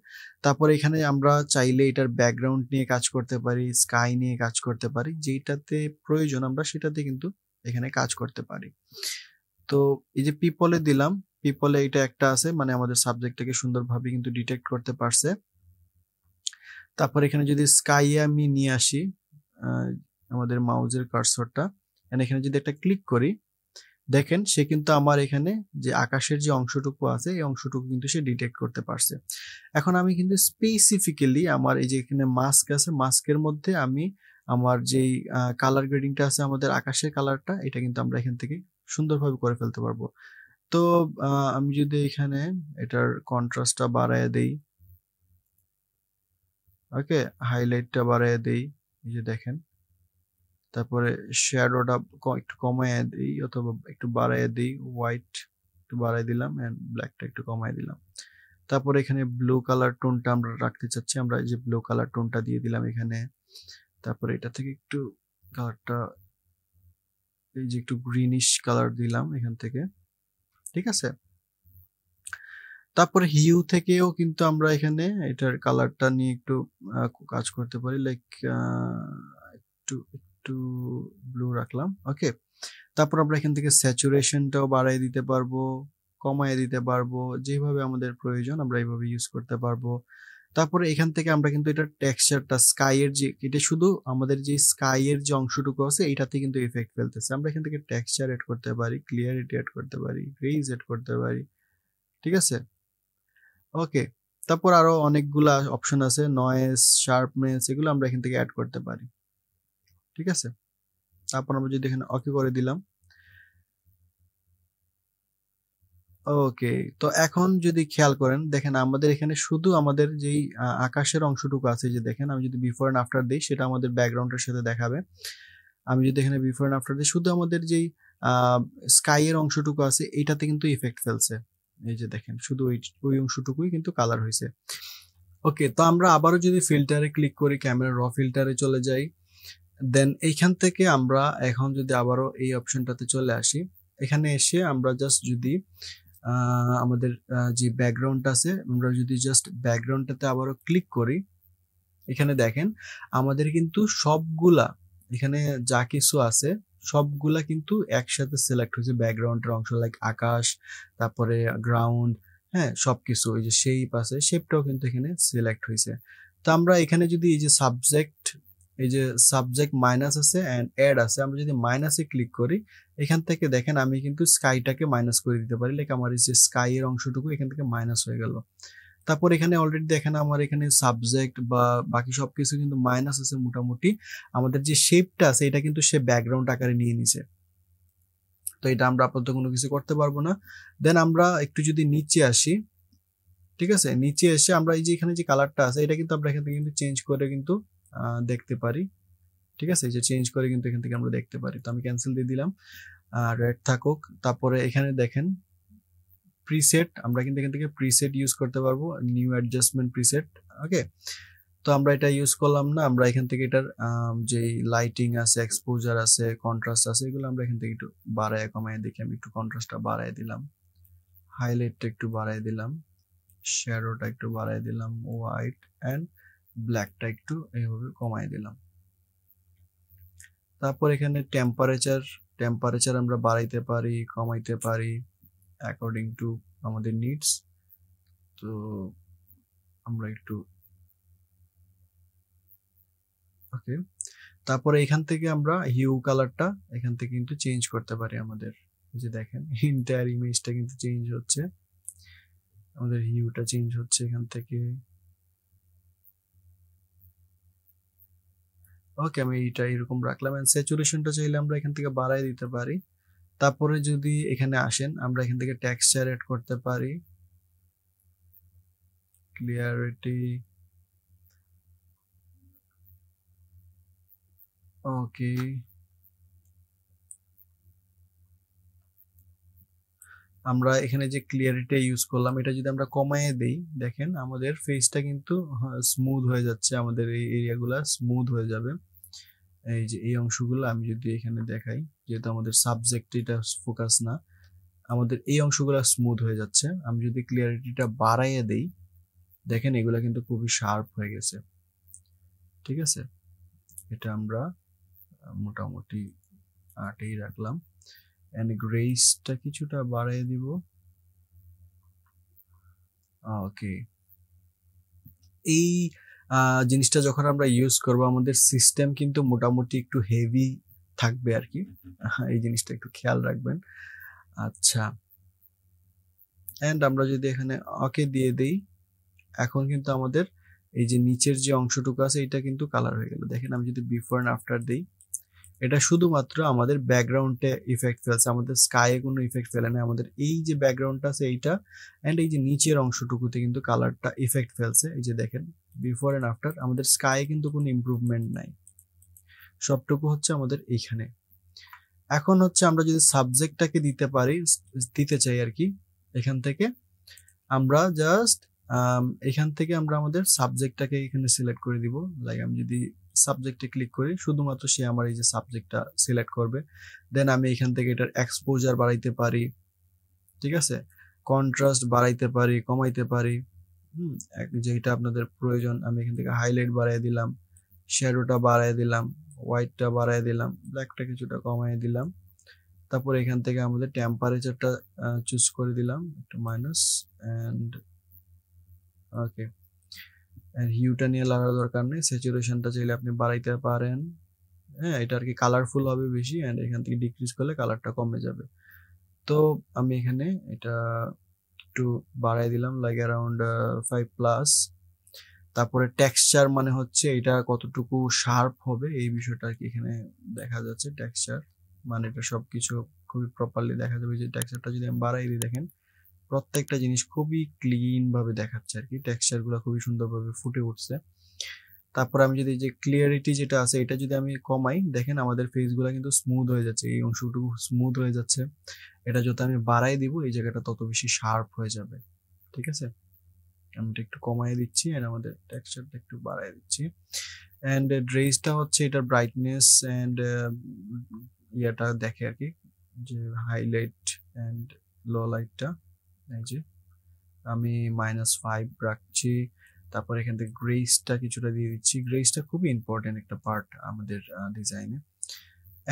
তারপরে এখানে আমরা চাইলে এটার ব্যাকগ্রাউন্ড নিয়ে কাজ করতে পারি, স্কাই নিয়ে কাজ করতে পারি, যেটাতে প্রয়োজন আমরা সেটাতে কিন্তু এখানে কাজ করতে পারি। তো এই যে পিপলে দিলাম, পিপলে এটা একটা আছে, মানে আমাদের সাবজেক্টটাকে সুন্দরভাবে কিন্তু ডিটেক্ট করতে পারছে। তারপর এখানে যদি স্কাই আমি নিয়ে আসি আমাদের মাউজের কার্সরটা, এখানে যদি একটা ক্লিক করি, দেখেন সে কিন্তু আমার এখানে যে আকাশের যে অংশটুকু আছে এই অংশটুকু কিন্তু সে ডিটেক্ট করতে পারছে। এখন আমি কিন্তু স্পেসিফিক্যালি আমার এই যে এখানে মাস্ক আছে, মাস্কের মধ্যে আমি আমার যেই কালার গ্রেডিংটা আছে আমাদের আকাশের কালারটা, এটা কিন্তু আমরা এখান থেকে সুন্দরভাবে করে ফেলতে পারবো। তো আমি যদি এখানে এটার কন্ট্রাস্টটা বাড়ায় দেই, ওকে, হাইলাইটটা বাড়ায় দেই, এই যে দেখেন, তারপরে শ্যাডোটা একটু কমায় দিই অথবা একটু বাড়ায় দিই, হোয়াইট একটু বাড়াই দিলাম এন্ড ব্ল্যাকটা একটু কমায় দিলাম। তারপরে এখানে ব্লু কালার টোনটা আমরা রাখতে চাচ্ছি, আমরা এই যে ব্লু কালার টোনটা দিয়ে দিলাম এখানে। তারপরে এটা থেকে একটু কালারটা এই যে একটু গ্রিনিশ কালার দিলাম এখান থেকে। ঠিক আছে, তারপরে হিউ থেকেও কিন্তু আমরা এখানে এটার কালারটা নিয়ে একটু কাজ করতে পারি, লাইক একটু একটু ব্লু রাখলাম। ওকে, তারপর আমরা এখান থেকে স্যাচুরেশনটাও বাড়াই দিতে পারবো, কমায় দিতে পারবো, যেভাবে আমাদের প্রয়োজন আমরা এইভাবে ইউজ করতে পারবো। তারপরে এখান থেকে আমরা কিন্তু এটার টেক্সচারটা স্কাইয়ের যে, এটা শুধু আমাদের যে স্কাইয়ের যে অংশটুকু আছে এটাতে কিন্তু ইফেক্ট ফেলতেছে। আমরা এখান থেকে টেক্সচার এড করতে পারি, ক্লিয়ারিটি এড করতে পারি, গ্রেজ এড করতে পারি। ঠিক আছে, ওকে, তারপর আরো অনেকগুলা অপশন আছে, নয়েজ, শার্পনেস, এগুলো আমরা এখান থেকে অ্যাড করতে পারি। ঠিক আছে, তারপর আমরা যদি এখানে ওকে করে দিলাম, ওকে। তো এখন যদি খেয়াল করেন, দেখেন আমাদের এখানে শুধু আমাদের যেই আকাশের অংশটুকু আছে, যে দেখেন আমি যদি বিফোর এন্ড আফটার দিই সেটা আমাদের ব্যাকগ্রাউন্ডের সাথে দেখাবে। আমি যদি এখানে বিফোর এন্ড আফটার দিই, শুধু আমাদের যেই স্কাই এর অংশটুকু আছে এটাতে কিন্তু ইফেক্ট ফেলছে। এই যে দেখেন শুধু ওই অংশটুকুই কিন্তু কালার হয়েছে। ওকে, তো আমরা আবারও যদি ফিল্টারে ক্লিক করি, ক্যামেরা র ফিল্টারে চলে যাই, দেন এইখান থেকে আমরা এখন যদি আবারও এই অপশনটাতে চলে আসি, এখানে এসে আমরা জাস্ট যদি আমাদের যে ব্যাকগ্রাউন্ড আছে, আমরা যদি জাস্ট ব্যাকগ্রাউন্ডটাতে আবারও ক্লিক করি, এখানে দেখেন আমাদের কিন্তু সবগুলা এখানে যা কিছু আছে সবগুলা কিন্তু একসাথে সিলেক্ট হয়েছে, ব্যাকগ্রাউন্ডের অংশ, লাইক আকাশ, তারপরে গ্রাউন্ড, হ্যাঁ সবকিছু, এই যে শেপ আছে, শেপটাও কিন্তু এখানে সিলেক্ট হয়েছে। তো আমরা এখানে যদি এই যে সাবজেক্ট মাইনাস আছে এন্ড অ্যাড আছে, আমরা যদি মাইনাসে ক্লিক করি, এখান থেকে দেখেন আমি কিন্তু স্কাইটাকে মাইনাস করে দিতে পারি, লাইক আমার এই যে স্কাই এর অংশটুকু এখান থেকে মাইনাস হয়ে গেল। তারপর এখানে অলরেডি দেখেন আমার এখানে সাবজেক্ট বা বাকি সবকিছু কিন্তু মাইনাস আছে মোটামুটি। আমাদের যে শেপটা আছে এটা কিন্তু সে ব্যাকগ্রাউন্ড আকারে নিয়ে নিছে। তো এটা আমরা আপাতত কোনো কিছু করতে পারবো না। দেন আমরা একটু যদি নিচে আসি, ঠিক আছে, নিচে এসে আমরা এই যে এখানে যে কালারটা আছে এটা কিন্তু আমরা এখান থেকে কিন্তু চেঞ্জ করে কিন্তু দেখতে পারি। ঠিক আছে, এই যে চেঞ্জ করে কিন্তু এখান থেকে আমরা দেখতে পারি। তো আমি ক্যান্সেল দিয়ে দিলাম, রেড থাকুক। তারপরে এখানে দেখেন প্রিসেট, আমরা কিন্তু এখান থেকে প্রিসেট ইউজ করতে পারবো, নিউ অ্যাডজাস্টমেন্ট প্রিসেট। ওকে, তো আমরা এটা ইউজ করলাম না, আমরা এখান থেকে এটার যে লাইটিং আছে, এক্সপোজার আছে, কন্ট্রাস্ট আছে, এগুলো আমরা এখান থেকে একটু বাড়ায় কমায় দেখি। আমি একটু কন্ট্রাস্টটা বাড়ায় দিলাম, হাইলাইটটা একটু বাড়ায় দিলাম, শ্যাডোটা একটু বাড়ায় দিলাম, হোয়াইট এন্ড ব্ল্যাকটা একটু এইভাবে কমায় দিলাম। তারপর এখানে টেম্পারেচার আমরা বাড়াইতে পারি, কমাইতে পারি অ্যাকর্ডিং টু আমাদের নিডস। তো আমরা একটু ওকে, তারপরে এখান থেকে আমরা হিউ কালারটা এখান থেকে কিন্তু চেঞ্জ করতে পারি আমাদের। এই যে দেখেন এন্টায়ার ইমেজটা কিন্তু চেঞ্জ হচ্ছে, আমাদের হিউটা চেঞ্জ হচ্ছে এখান থেকে। ওকে, আমি এটা এরকম রাখলাম এন্ড স্যাচুরেশনটা চাইলে আমরা এখান থেকে বাড়ায় দিতে পারি। তারপরে যদি এখানে আসেন, আমরা এখান থেকে টেক্সচার এড করতে পারি, ক্লিয়ারিটি, ওকে, আমরা এখানে যে ক্লিয়ারিটি ইউজ করলাম এটা যদি আমরা কমায় দেই, দেখেন আমাদের ফেসটা কিন্তু স্মুথ হয়ে যাচ্ছে, আমাদের এই এরিয়াগুলা স্মুথ হয়ে যাবে। এই যে এই অংশগুলো আমি যদি এখানে দেখাই, যেহেতু আমাদের সাবজেক্ট এটা ফোকাস না, আমাদের এই অংশগুলো স্মুথ হয়ে যাচ্ছে। আমি যদি ক্লিয়ারিটিটা বাড়াইয়ে দেই, দেখেন এগুলা কিন্তু খুবই শার্প হয়ে গেছে। ঠিক আছে, এটা আমরা মোটামুটি 8-এই রাখলাম। এন্ড গ্রেসটা কিছুটা বাড়াই দিব। ওকে, এই জিনিসটা যখন আমরা ইউজ করব আমাদের সিস্টেম কিন্তু মোটামুটি একটু হেভি থাকবে আর কি, এই জিনিসটা একটু খেয়াল রাখবেন। আচ্ছা, এন্ড আমরা যদি এখানে ওকে দিয়ে দেই, এখন কিন্তু আমাদের এই যে নিচের যে অংশটুকু আছে এটা কিন্তু কালার হয়ে গেল। দেখেন আমি যদি বিফোর এন্ড আফটার দেই, এটা শুধুমাত্র আমাদের ব্যাকগ্রাউন্ডে ইফেক্ট ফেলছে, আমাদের স্কাইয়ে কোনো ইফেক্ট ফেলে না। আমাদের এই যে ব্যাকগ্রাউন্ডটা আছে এইটা এন্ড এই যে নিচের অংশটুকুতে কিন্তু কালারটা ইফেক্ট ফেলছে। এই যে দেখেন বিফোর এন্ড আফটার, আমাদের স্কাইয়ে কিন্তু কোনো ইমপ্রুভমেন্ট নাই, সবটুকু হচ্ছে আমাদের এইখানে। এখন হচ্ছে আমরা যদি সাবজেক্টটাকে দিতে চাই আর কি, এখান থেকে আমরা জাস্ট এখান থেকে আমরা আমাদের সাবজেক্টটাকে এখানে সিলেক্ট করে দিব। লাইক আমি যদি সাবজেক্টে ক্লিক করি, শুধুমাত্র সে আমার এই যে সাবজেক্টটা সিলেক্ট করবে। দেন আমি এখান থেকে এটার এক্সপোজার বাড়াইতে পারি, ঠিক আছে, কন্ট্রাস্ট বাড়াইতে পারি, কমাইতে পারি, যেটা আপনাদের প্রয়োজন। আমি এখান থেকে হাইলাইট বাড়াই দিলাম, শ্যাডোটা বাড়াই দিলাম, হোয়াইটটা বাড়াই দিলাম, ব্ল্যাকটা কিছুটা কমাই দিলাম। তারপর এখান থেকে আমাদের টেম্পারেচারটা চুজ করে দিলাম একটু মাইনাস, এন্ড ওকে, এন্ড হিউটা নিয়ে লাগার দরকার নেই, স্যাচুরেশনটা চাইলে আপনি বাড়াইতে পারেন। হ্যাঁ, এটা আর কি কালারফুল হবে বেশি, এন্ড এখান থেকে ডিক্রিজ করলে কালারটা কমে যাবে। তো আমি এখানে এটা একটু বাড়াই দিলাম, লাইক অ্যারাউন্ড 5+। তারপরে টেক্সচার মানে হচ্ছে এটা কতটুকু শার্প হবে এই বিষয়টা আর কি এখানে দেখা যাচ্ছে। টেক্সচার মানে এটা সবকিছু খুবই প্রপারলি দেখা যাবে। যে টেক্সচারটা যদি আমি বাড়াই দিই, দেখেন প্রত্যেকটা জিনিস খুবই ক্লিন ভাবে দেখাচ্ছে আর কি, টেক্সচার গুলো খুবই সুন্দরভাবে ফুটে উঠছে। তারপর আমি যদি যে ক্লিয়ারিটি যেটা আছে এটা যদি আমি কমাই, দেখেন আমাদের ফেস গুলা কিন্তু স্মুথ হয়ে যাচ্ছে, এই অংশটুকু স্মুথ হয়ে যাচ্ছে। এটা যত আমি বাড়াই দিব এই জায়গাটা তত বেশি শার্প হয়ে যাবে। ঠিক আছে, আমি এটা একটু কমাই দিচ্ছি এন্ড আমাদের টেক্সচারটা একটু বাড়াই দিচ্ছি। এন্ড ড্রেসটা হচ্ছে এটার ব্রাইটনেস এন্ড ইয়াটা দেখে আর কি, যে হাইলাইট এন্ড লো লাইটটা এই যে আমি -5 রাখছি। তারপর এখান থেকে গ্রেসটা কিছুটা দিয়ে দিচ্ছি। গ্রেসটা খুবই ইম্পর্টেন্ট একটা পার্ট আমাদের ডিজাইনে।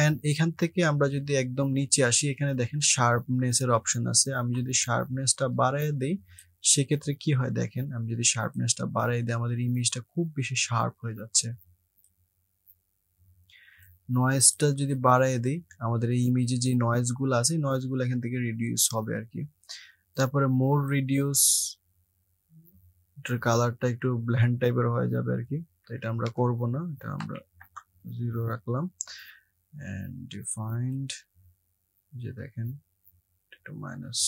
এন্ড এখান থেকে আমরা যদি একদম নিচে আসি, এখানে দেখেন শার্পনেস এর অপশন আছে। আমি যদি শার্পনেসটা বাড়ায় দেই সেক্ষেত্রে কি হয় দেখেন, আমি যদি শার্পনেসটা বাড়াই দিই আমাদের ইমেজটা খুব বেশি শার্প হয়ে যাচ্ছে। নয়েজটা যদি বাড়াই দিই আমাদের এই ইমেজে যে নয়েজগুলো আছে নয়েজগুলো এখান থেকে রিডিউস হবে আর কি। তারপরে মোর রিডিউস, এটার কালারটা একটু ব্ল্যান্ড টাইপের হয়ে যাবে আর কি, তো এটা আমরা করব না, এটা আমরা 0 রাখলাম। এন্ড ডিফাইন্ড, যে দেখেন একটু মাইনাস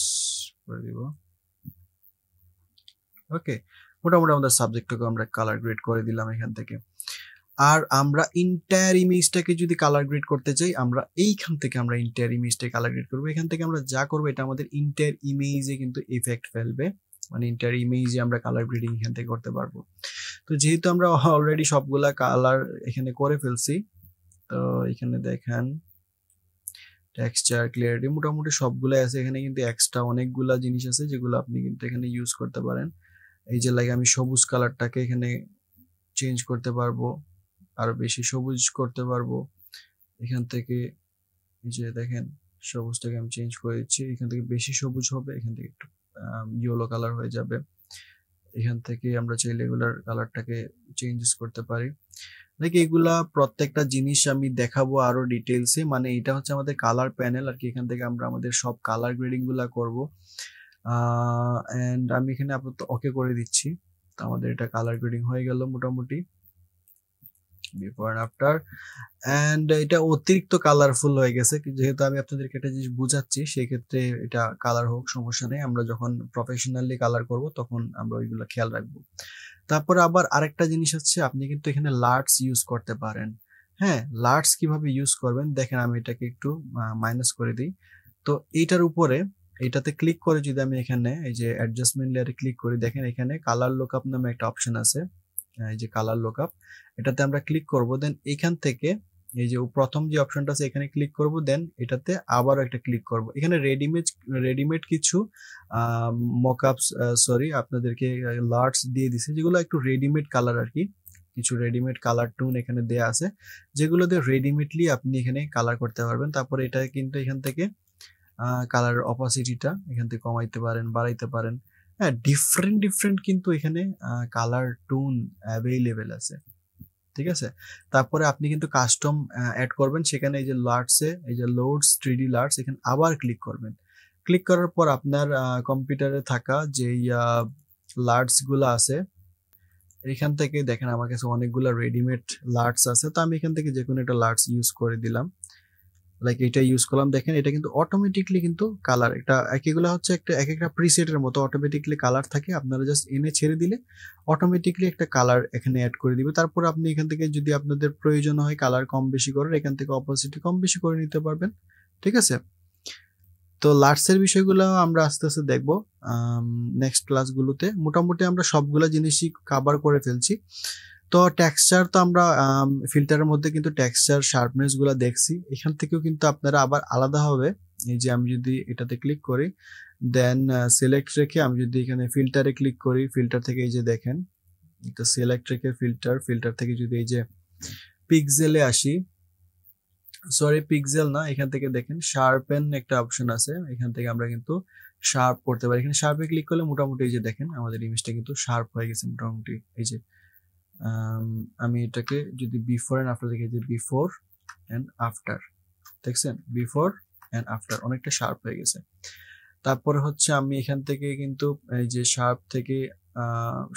করে দিব। ওকে, মোটামুটি আমাদের সাবজেক্টটাকে আমরা কালার গ্রেড করে দিলাম এখান থেকে। আর আমরা ইন্টায়ার ইমেজটাকে যদি কালার গ্রেড করতে চাই, আমরা এইখান থেকে আমরা ইন্টায়ার ইমেজটাকে কালার গ্রেড করবো। এখান থেকে আমরা যা করবো এটা আমাদের ইন্টায়ার ইমেজে কিন্তু ইফেক্ট ফেলবে, মানে ইন্টায়ার ইমেজে আমরা কালার গ্রেডিং এখান থেকে করতে পারবো। তো যেহেতু আমরা অলরেডি সবগুলা কালার এখানে করে ফেলছি, তো এখানে দেখেন টেক্সচার, ক্লিয়ারিটি মোটামুটি সবগুলাই আছে। এখানে কিন্তু এক্সট্রা অনেকগুলা জিনিস আছে যেগুলো আপনি কিন্তু এখানে ইউজ করতে পারেন। এই যে লাইক আমি সবুজ কালারটাকে এখানে চেঞ্জ করতে পারবো, আরো বেশি সবুজ করতে পারবো। এখান থেকে এই যে দেখেন সবুজটাকে আমি চেঞ্জ করে দিচ্ছি, এখান থেকে বেশি সবুজ হবে, এখান থেকে একটু ইয়েলো কালার হয়ে যাবে। এখান থেকে আমরা চাইলে এগুলার কালারটাকে চেঞ্জেস করতে পারি। লাইক এগুলা প্রত্যেকটা জিনিস আমি দেখাবো আরো ডিটেলসে, মানে এটা হচ্ছে আমাদের কালার প্যানেল আর কি, এখান থেকে আমরা আমাদের সব কালার গ্রেডিং গুলা করবো। এন্ড আমি এখানে আপাতত ওকে করে দিচ্ছি। তো আমাদের এটা কালার গ্রেডিং হয়ে গেল মোটামুটি, বিফোর এন্ড আফটার। এন্ড এটা অতিরিক্ত কালারফুল হয়ে গেছে, যেহেতু আমি আপনাদেরকে একটা জিনিস বুঝাচ্ছি সেই ক্ষেত্রে এটা কালার হোক সমস্যা নেই, আমরা যখন প্রফেশনালি কালার করব তখন আমরা ওইগুলো খেয়াল রাখবো। তারপরে আবার আরেকটা জিনিস হচ্ছে আপনি কিন্তু এখানে লার্টস ইউজ করতে পারেন। হ্যাঁ, লার্টস কিভাবে ইউজ করবেন দেখেন, আমি এটাকে একটু মাইনাস করে দিই। তো এইটার উপরে এটাতে ক্লিক করে যদি আমি এখানে এই যে অ্যাডজাস্টমেন্ট লেয়ারে ক্লিক করি, দেখেন এখানে কালার লুকআপ নামে একটা অপশন আছে, এই যে কালার লুকআপ, এটাতে আমরা ক্লিক করব। দেন এখান থেকে এই যে প্রথম যে অপশনটা আছে এখানে ক্লিক করব, দেন এটাতে আবারও একটা ক্লিক করব। এখানে রেডিমেড কিছু মকআপস সরি আপনাদেরকে লার্টস দিয়ে দিছে, যেগুলো একটু রেডিমেড কালার আর কি, কিছু রেডিমেড কালার টোন এখানে দেয়া আছে, যেগুলো দিয়ে রেডিমেডলি আপনি এখানে কালার করতে পারবেন। তারপরে এটা কিন্তু এখান থেকে কালার অপাসিটিটা এখান থেকে কমাইতে পারেন, বাড়াইতে পারেন। হ্যাঁ, ডিফারেন্ট কিন্তু এখানে কালার টোন অ্যাভেইলেবল আছে, ঠিক আছে। তারপরে আপনি কিন্তু কাস্টম অ্যাড করবেন, সেখানে এই যে লার্টসে এই যে লোডস 3D লার্টস, এখানে আবার ক্লিক করবেন। ক্লিক করার পর আপনার কম্পিউটারে থাকা যে লার্টস গুলো আছে এখান থেকে দেখেন আমার কাছে অনেকগুলো রেডিমেড লার্টস আছে, তো আমি এখান থেকে যে কোনো একটা লার্টস ইউজ করে দিলাম, লাইক এটা ইউজ করলাম। দেখেন এটা কিন্তু অটোমেটিকলি কিন্তু কালার, এটা এগুলো হচ্ছে একটা এক একটা প্রিসেটের মতো অটোমেটিকলি কালার থাকে, আপনারা জাস্ট এনে ছেড়ে দিলে অটোমেটিকলি একটা কালার এখানে অ্যাড করে দিবে। তারপর আপনি এখান থেকে যদি আপনাদের প্রয়োজন হয় কালার কম বেশি করার, এখান থেকে অপোজিটি কম বেশি করে নিতে পারবেন, ঠিক আছে। তো লার্টসের বিষয়গুলো আমরা আস্তে আস্তে দেখবো নেক্সট ক্লাসগুলোতে। মোটামুটি আমরা সবগুলা জিনিসই কভার করে ফেলছি। তো টেক্সচার তো আমরা ফিল্টারের মধ্যে কিন্তু টেক্সচার শার্পনেস গুলা দেখছি, এখান থেকেও কিন্তু আপনারা আবার আলাদা হবে। এই যে আমি যদি এটাতে ক্লিক করি, দেন সিলেক্ট রেখে আমি যদি এখানে ফিল্টারে ক্লিক করি, ফিল্টার থেকে এই যে দেখেন এটা সিলেক্ট রেখে ফিল্টার থেকে যদি এই যে পিক্সেলে আসি, সরি পিক্সেল না, এখান থেকে দেখেন শার্পেন একটা অপশন আছে, এখান থেকে আমরা কিন্তু শার্প করতে পারি। এখানে শার্পে ক্লিক করলে মোটামুটি এই যে দেখেন আমাদের ইমেজটা কিন্তু শার্প হয়ে গেছে মোটামুটি। এই যে আমি এটাকে যদি বিফোর এন্ড আফটার দেখি, যে বিফোর এন্ড আফটার, দেখছেন বিফোর এন্ড আফটার অনেকটা শার্প হয়ে গেছে। তারপরে হচ্ছে আমি এখান থেকে কিন্তু এই যে শার্প থেকে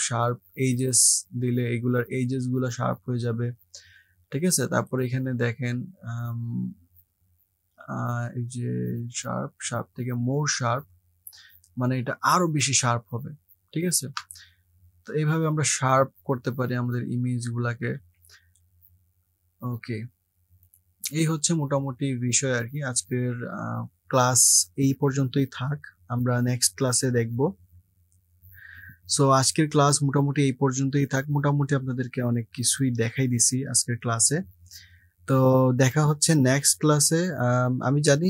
শার্প এইজেস দিলে এগুলার এইজেস গুলো শার্প হয়ে যাবে, ঠিক আছে। তারপরে এখানে দেখেন এই যে শার্প থেকে মোর শার্প, মানে এটা আরো বেশি শার্প হবে, ঠিক আছে। তো এইভাবে আমরা শার্প করতে পারি আমাদের ইমেজ গুলাকে। ওকে, এই হচ্ছে মোটামুটি বিষয় আর কি। আজকের ক্লাস এই পর্যন্তই থাক, আমরা নেক্সট ক্লাসে দেখব। সো আজকের ক্লাস মোটামুটি এই পর্যন্তই থাক, মোটামুটি আপনাদেরকে অনেক কিছুই দেখাই দিছি আজকের ক্লাসে। তো দেখা হচ্ছে নেক্সট ক্লাসে। আমি জানি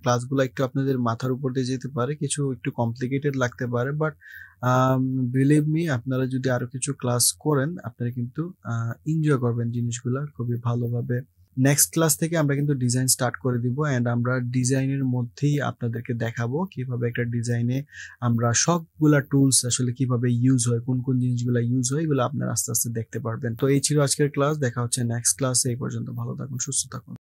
ক্লাসগুলো একটু আপনাদের মাথার উপর দিয়ে যেতে পারে, কিছু একটু কমপ্লিকেটেড লাগতে পারে, বাট বিলিভ মি আপনারা যদি আরো কিছু ক্লাস করেন আপনারা কিন্তু এনজয় করবেন জিনিসগুলো খুবই ভালোভাবে। নেক্সট ক্লাস থেকে আমরা কিন্তু ডিজাইন স্টার্ট করে দিব, এন্ড আমরা ডিজাইনের মধ্যেই আপনাদেরকে দেখাবো কিভাবে একটা ডিজাইনে আমরা সবগুলা টুলস আসলে কিভাবে ইউজ হয়, কোন কোন জিনিসগুলো ইউজ হয়, এগুলো আপনারা আস্তে আস্তে দেখতে পারবেন। তো এই ছিল আজকের ক্লাস, দেখা হচ্ছে নেক্সট ক্লাসে। এই পর্যন্ত ভালো থাকুন, সুস্থ থাকুন।